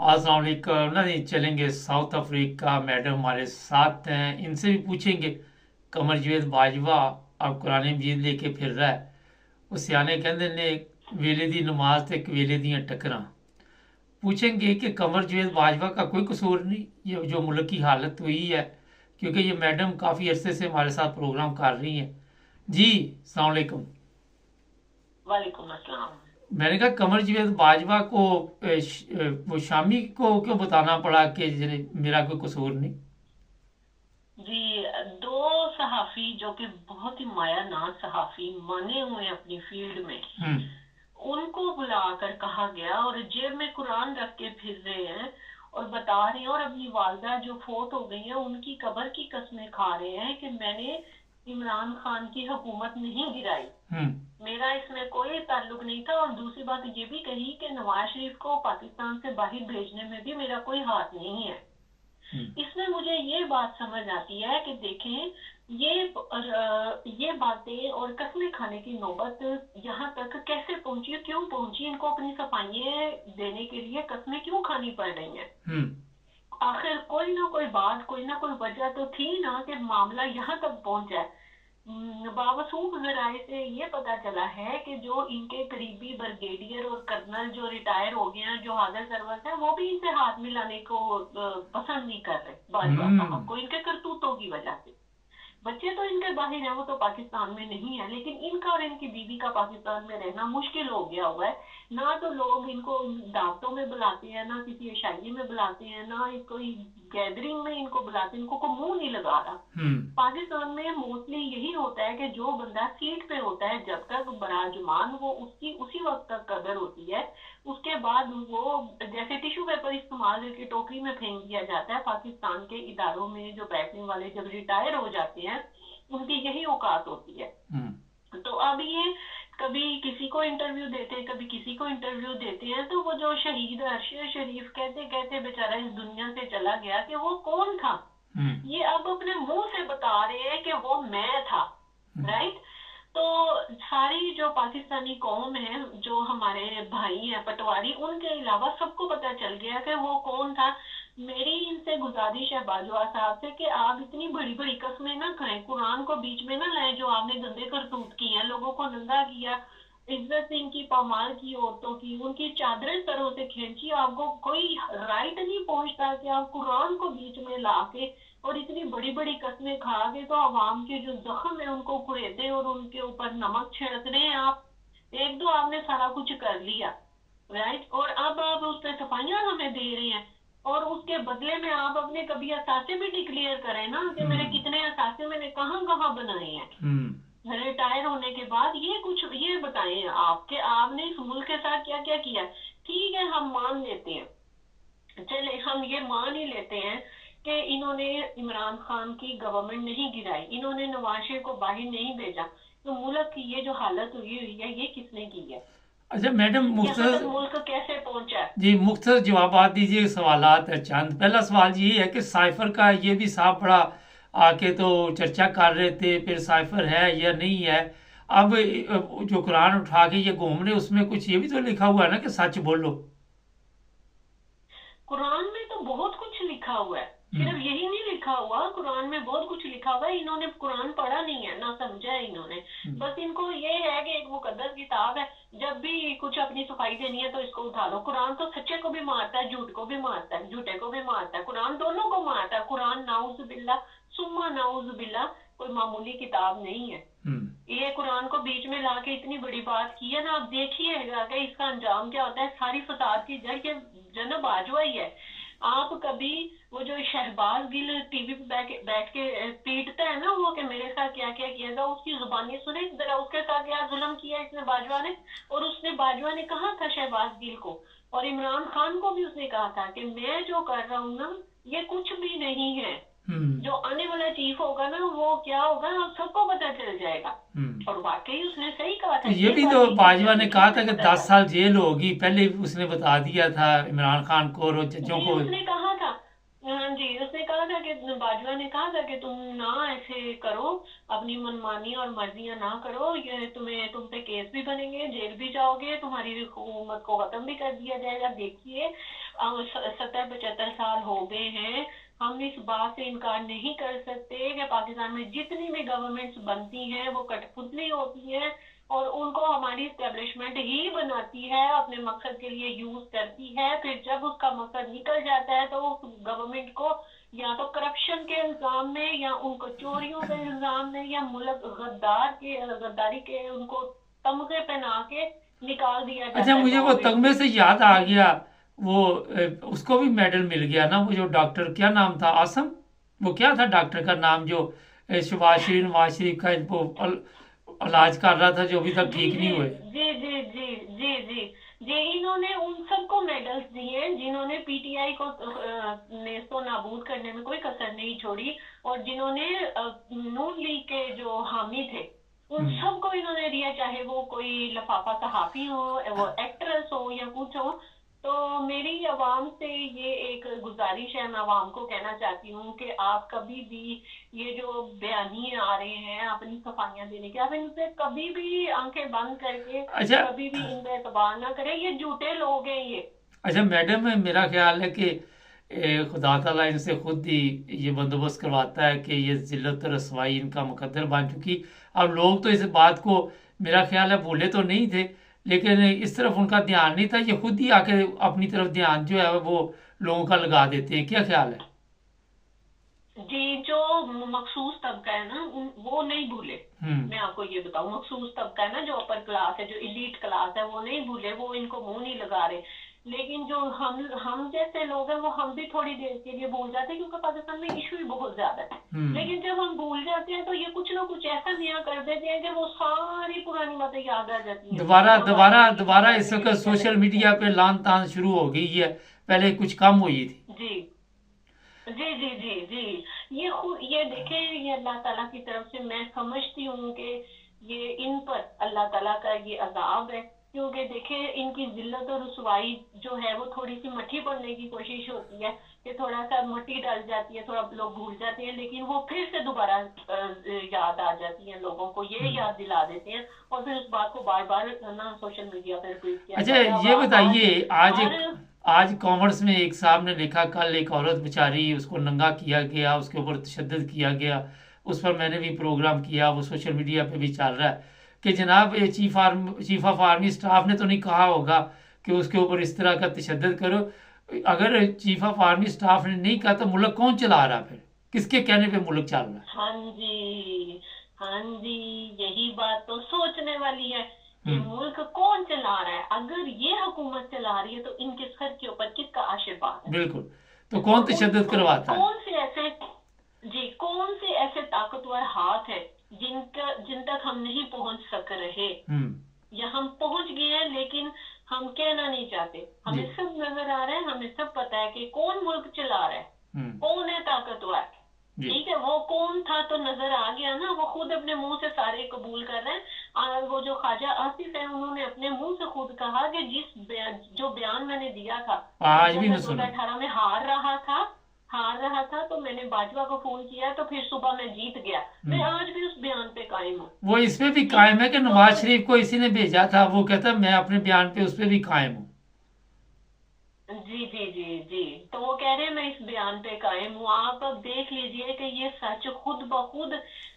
अस्सलाम वालेकुम। नहीं चलेंगे, साउथ अफ्रीका मैडम हमारे साथ हैं, इनसे भी पूछेंगे। कमर जवेद बाजवा अब कुरान मजीद लेके फिर रहा है। ਉਹ ਸਿਆਣੇ ਕਹਿੰਦੇ ਨੇ ਵੇਲੇ ਦੀ नमाज ਤੇ ਕਵੇਲੇ ਦੀਆਂ टकरां। पूछेंगे कि कमर जवेद बाजवा का कोई कसूर नहीं, ये जो मुल्क की हालत हुई है, क्योंकि ये मैडम काफ़ी अरसे से हमारे साथ प्रोग्राम कर रही हैं। जी अस्सलाम वालेकुम। वालेकुम अस्सलाम। मैंने कहा कमर जवेद बाजवा को वो शामी को क्यों बताना पड़ा कि मेरा कोई कसूर नहीं। जी, दो सहाफी जो कि बहुत ही माया नाज सहाफी माने हुए हैं अपनी फील्ड में, हम्म उनको बुलाकर कहा गया और जेब में कुरान रख के फिर रहे हैं और बता रहे हैं, और अपनी वालदा जो फोत हो गई है उनकी कब्र की कस्में खा रहे हैं कि मैंने इमरान खान की हुकूमत नहीं गिराई, हम्म मेरा इसमें कोई ताल्लुक नहीं था। और दूसरी बात ये भी कही कि नवाज शरीफ को पाकिस्तान से बाहर भेजने में भी मेरा कोई हाथ नहीं है। इसमें मुझे ये बात समझ आती है कि देखें, ये बातें और कस्में खाने की नौबत यहाँ तक कैसे पहुंची, क्यों पहुंची, इनको अपनी सफाइयाँ देने के लिए कस्में क्यों खानी पड़ रही हैं। आखिर कोई ना कोई बात, कोई ना कोई वजह तो थी ना कि मामला यहाँ तक पहुंचा है। बावसूख जराए से ये पता चला है कि जो इनके करीबी ब्रिगेडियर और कर्नल जो रिटायर हो गए हैं, जो हाजिर सर्वस है, वो भी इनसे हाथ मिलाने को पसंद नहीं कर रहे बाजवा साहब को, इनके करतूतों की वजह से। बच्चे तो इनके बाहर हैं, वो तो पाकिस्तान में नहीं है, लेकिन इनका और इनकी बीवी का पाकिस्तान में रहना मुश्किल हो गया हुआ है। ना तो लोग इनको दावतों में बुलाते हैं, ना किसी शादी में बुलाते हैं, ना कोई गैदरिंग में इनको बुलाते हैं, इनको को मुंह नहीं लगा रहा। पाकिस्तान में मोस्टली यही होता है कि जो बंदा सीट पे होता है जब तक बराजमान, वो उसकी उसी वक्त तक कदर होती है। उसके बाद वो जैसे टिश्यू पेपर इस्तेमाल करके टोकरी में फेंक दिया जाता है। पाकिस्तान के इदारों में जो बैठने वाले जब रिटायर हो जाते हैं, उनकी यही औकात होती है। तो अब ये कभी किसी को इंटरव्यू देते हैं, कभी किसी को इंटरव्यू देते हैं, तो वो जो शहीद अरशद शरीफ कहते कहते बेचारा इस दुनिया से चला गया कि वो कौन था, ये अब अपने मुंह से बता रहे हैं कि वो मैं था। राइट। तो सारी जो पाकिस्तानी कौम है, जो हमारे भाई हैं पटवारी, उनके अलावा सबको पता चल गया कि वो कौन था। मेरी इनसे गुजारिश है बाजवा साहब से कि आप इतनी बड़ी बड़ी कस्में ना खाएं, कुरान को बीच में ना लाएं। जो आपने गंदे करतूत किए हैं, लोगों को नंगा किया, इज्जत इनकी पामाल की, औरतों की, उनकी चादरें सरों से खींची, आपको कोई राइट नहीं पहुंचता कि आप कुरान को बीच में ला के और इतनी बड़ी बड़ी कस्में खा के तो अवाम के जो जख्म है उनको कुरेदे और उनके ऊपर नमक छिड़क रहे हैं आप। एक दो आपने सारा कुछ कर लिया, राइट, और अब आप उस पर सफाइयां हमें दे रहे हैं, और उसके बदले में आप अपने कभी असासे भी डिक्लेयर करें ना कि मेरे कितने असासे मैंने कहाँ कहाँ बनाए हैं रिटायर होने के बाद। ये बताएं आप कि आपने इस मुल्क के साथ क्या क्या किया। ठीक है, हम मान लेते हैं, चले हम ये मान ही लेते हैं कि इन्होंने इमरान खान की गवर्नमेंट नहीं गिराई, इन्होंने नवाज शरीफ को बाहर नहीं भेजा, तो मुल्क की ये जो हालत हुई है ये किसने की है। अच्छा मैडम, यहाँ तक मुल्क कैसे पहुंचा है। जी मुख्तसर जवाब दीजिए। सवालात है चंद। पहला सवाल ये है कि साइफर का ये भी साफ बड़ा आके तो चर्चा कर रहे थे, फिर साइफर है या नहीं है। अब जो कुरान उठा के ये घूम रहे, उसमें कुछ ये भी तो लिखा हुआ है ना कि सच बोलो। कुरान में तो बहुत कुछ लिखा हुआ है, सिर्फ यही नहीं लिखा हुआ, कुरान में बहुत कुछ लिखा हुआ है। इन्होंने कुरान पढ़ा नहीं है, ना समझा है इन्होंने। बस इनको ये है कि एक मुकद्दस किताब है, जब भी कुछ अपनी सफाई देनी है तो इसको उठा लो। कुरान तो सच्चे को भी मारता है, झूठ को भी मारता है, झूठे को भी मारता है, कुरान दोनों को मारता है। कुरान नाउज बिल्ला सुम्मा नाउज बिल्ला कोई मामूली किताब नहीं है। ये कुरान को बीच में ला के इतनी बड़ी बात की है ना, आप देखिएगा कि इसका अंजाम क्या होता है। सारी फसाद की जड़ के जनब बाजवा ही है। आप कभी वो जो शहबाज गिल टीवी पे बैठ के पीटता है ना वो कि मेरे साथ क्या क्या किया था, उसकी जुबानी सुने जरा, उसके साथ क्या जुल्म किया इसने बाजवा ने। और उसने बाजवा ने कहा था शहबाज गिल को और इमरान खान को भी उसने कहा था कि मैं जो कर रहा हूँ ना ये कुछ भी नहीं है, जो आने वाला चीफ होगा ना वो क्या होगा सबको पता चल जाएगा। और वाकई उसने सही कहा था। ये भी तो बाजवा ने कहा था कि 10 साल जेल होगी, पहले उसने बता दिया था इमरान खान को और जजों को। उसने कहा था हाँ जी, उसने कहा था कि बाजवा ने कहा था कि तुम ना ऐसे करो, अपनी मनमानी और मर्जियां ना करो, ये तुम पे केस भी बनेंगे, जेल भी जाओगे, तुम्हारी हुकूमत को खत्म भी कर दिया जाएगा। देखिए 70-75 साल हो गए हैं, हम इस बात से इनकार नहीं कर सकते कि पाकिस्तान में जितनी भी गवर्नमेंट्स बनती हैं वो कठपुतली होती हैं, और उनको हमारी स्टैब्लिशमेंट ही बनाती है, अपने मकसद के लिए यूज करती है। फिर जब उसका मकसद निकल जाता है तो उस गवर्नमेंट को या तो करप्शन के इल्जाम में, या उनको चोरियों के इल्जाम में, या मुल्क गद्दारी के उनको तमगे पहना के निकाल दिया जाता अच्छा, है मुझे वो गवर्नमेंट तगमे से। से याद आ गया, वो उसको भी मेडल मिल गया ना, वो जो डॉक्टर, क्या नाम था, आसम, वो क्या था डॉक्टर का नाम, जो नवाज शरीफ का वो इलाज कर रहा था, जो अभी तक जी ठीक नहीं जी हुए। जी जी जी जी जी जी, इन्होंने उन सबको मेडल्स दिए हैं जिन्होंने पीटीआई को नेस्तो नाबूद करने में कोई कसर नहीं छोड़ी, और जिन्होंने नून लीग के जो हामी थे उन हम्म। सबको इन्होंने दिया, चाहे वो कोई लफाफा सहाफी हो, वो एक्ट्रेस हो, या कुछ हो। तो मेरी आवाम से ये एक गुजारिश है, मैं आवाम को कहना चाहती हूँ कि आप कभी भी ये जो बयानी आ रहे हैं अपनी सफाइयां देने के, आप इनसे कभी भी आंखें बंद करके अच्छा। कभी भी इन पे एतबार ना करें, ये झूठे लोग हैं ये। अच्छा मैडम, मेरा ख्याल है कि खुदा ताला इनसे खुद ही ये बंदोबस्त करवाता है कि ये जिल्लत और रसवाई इनका मुकद्दर बन चुकी। अब लोग तो इस बात को मेरा ख्याल है भूले तो नहीं थे, लेकिन इस तरफ उनका ध्यान नहीं था, ये खुद ही आके अपनी तरफ ध्यान जो है वो लोगों का लगा देते हैं। क्या ख्याल है? जी, जो मखसूस तबका है ना वो नहीं भूले। हम्म। मैं आपको ये बताऊं, मखसूस तबका है ना, जो अपर क्लास है, जो इलीट क्लास है, वो नहीं भूले, वो इनको मुंह नहीं लगा रहे। लेकिन जो हम जैसे लोग हैं वो हम भी थोड़ी देर के लिए भूल जाते हैं, क्योंकि पाकिस्तान में इशू ही बहुत ज्यादा है। हम्म। लेकिन जब हम भूल जाते हैं तो ये कुछ ना कुछ ऐसा नया कर देते हैं कि वो सारी पुरानी बातें याद आ जाती हैं। दोबारा नवाज दोबारा शरीफ की दोबारा इस गवर्नमेंट वक्त इतनी सोशल चलेगी। मीडिया पे लान तान शुरू हो गई है, पहले कुछ कम हुई थी। जी जी जी जी जी, ये देखें, ये अल्लाह ताला की तरफ से मैं समझती हूँ कि ये इन पर अल्लाह ताला का ये अजाब है। क्योंकि देखें, इनकी जिल्लत और रुसवाई जो है वो थोड़ी सी मट्टी पड़ने की कोशिश होती है, कि थोड़ा सा मट्टी डल जाती है, थोड़ा लोग भूल जाते हैं, लेकिन वो फिर से दोबारा याद आ जाती है, लोगों को ये हम्म। याद दिला देते हैं, और फिर उस बात को बार बार ना सोशल मीडिया पर रिपीट किया अच्छा, जाता है। ये अब आज बताइए, हर आज कॉमर्स में एक साहब ने लिखा, कल एक औरत बेचारी, उसको नंगा किया गया, उसके ऊपर तशद्दुद किया गया, उस पर मैंने भी प्रोग्राम किया, वो सोशल मीडिया पे भी चल रहा है कि जनाब ये चीफ ऑफ आर्मी स्टाफ ने तो नहीं कहा होगा कि उसके ऊपर इस तरह का तशद्दुद करो। अगर चीफ ऑफ आर्मी स्टाफ ने नहीं कहा तो मुल्क कौन चला रहा है फिर? किसके कहने पे मुल्क चल रहा है? हाँ जी, हाँ जी, यही बात तो सोचने वाली है कि हम्म। मुल्क कौन चला रहा है। अगर ये हुकूमत चला रही है तो इनके सर के ऊपर किसका आशीर्वाद है? बिल्कुल। तो कौन और तशद्दुद करवाता है? कौन से ऐसे, जी, कौन से ऐसे ताकतवर हाथ है जिन तक हम नहीं पहुंच सक रहे, हम्म। या हम पहुंच गए हैं लेकिन हम कहना नहीं चाहते। जी। हमें सब नजर आ रहा है, हमें सब पता है कि कौन मुल्क चला रहा है, हम्म। कौन है ताकतवर। जी। ठीक है, वो कौन था तो नजर आ गया ना, वो खुद अपने मुंह से सारे कबूल कर रहे हैं। और वो जो ख्वाजा आसिफ है, उन्होंने अपने मुंह से खुद कहा कि जो बयान मैंने दिया था, आज जब भी मैं मैं सुना। 2018 में हार रहा था तो मैंने बाजवा को फोन किया, तो फिर सुबह मैं जीत गया। मैं हम्म। आज भी उस बयान पे कायम हूँ। वो इस पे भी ठीक, कायम है कि तो नवाज शरीफ को इसी ने भेजा था, वो कहता मैं अपने बयान पे उस पे भी कायम हूँ। जी जी जी जी, तो वो कह रहे हैं मैं इस बयान पे कायम हूँ। आप अब देख लीजिए कि ये सच खुद ब खुद,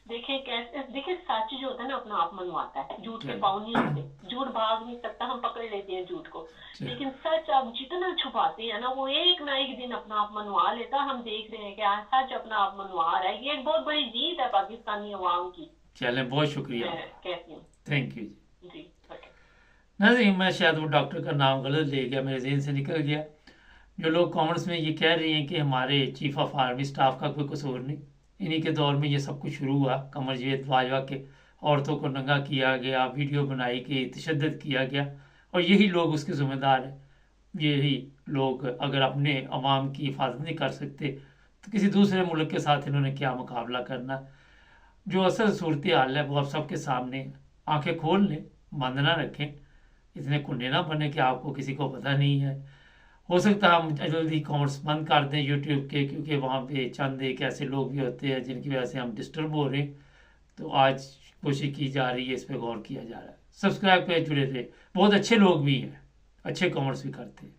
देखें कैसे, देखिए सच जो होता है ना अपना आप मनवाता है, झूठ के पाँव नहीं होते, झूठ भाग नहीं सकता, हम पकड़ लेते हैं झूठ को। लेकिन सच आप जितना छुपाते हैं ना, वो एक ना एक दिन अपना आप मनवा लेता। हम देख रहे हैं कि आज सच अपना आप मनवा रहा है। ये एक बहुत बड़ी जीत है पाकिस्तानी अवाम की। चले, बहुत शुक्रिया, मैं कहती हूँ। Thank you ji. जी, ओके। नहीं, मैं शायद वो डॉक्टर का नाम गलत ले गया, मेरे जहन से निकल गया। जो लोग कमेंट्स में ये कह रहे हैं कि हमारे चीफ ऑफ आर्मी स्टाफ का कोई कसूर नहीं, इन्हीं के दौर में ये सब कुछ शुरू हुआ, कमर जावेद बाजवा के औरतों को नंगा किया गया, वीडियो बनाई गई, तशद्दुद किया गया, और यही लोग उसके ज़िम्मेदार हैं। यही लोग अगर अपने अवाम की हिफाजत नहीं कर सकते तो किसी दूसरे मुल्क के साथ इन्होंने क्या मुकाबला करना। जो असल सूरत हाल है वो आप सबके सामने है। आंखें खोल लें, बंद ना रखें, इतने कुंडे ना बने कि आपको किसी को पता नहीं है। हो सकता है हम जल्दी कमेंट्स बंद कर दें यूट्यूब के, क्योंकि वहाँ पे चंद एक ऐसे लोग भी होते हैं जिनकी वजह से हम डिस्टर्ब हो रहे हैं। तो आज कोशिश की जा रही है, इस पर गौर किया जा रहा है। सब्सक्राइब पे जुड़े रहे, बहुत अच्छे लोग भी हैं, अच्छे कमेंट्स भी करते हैं।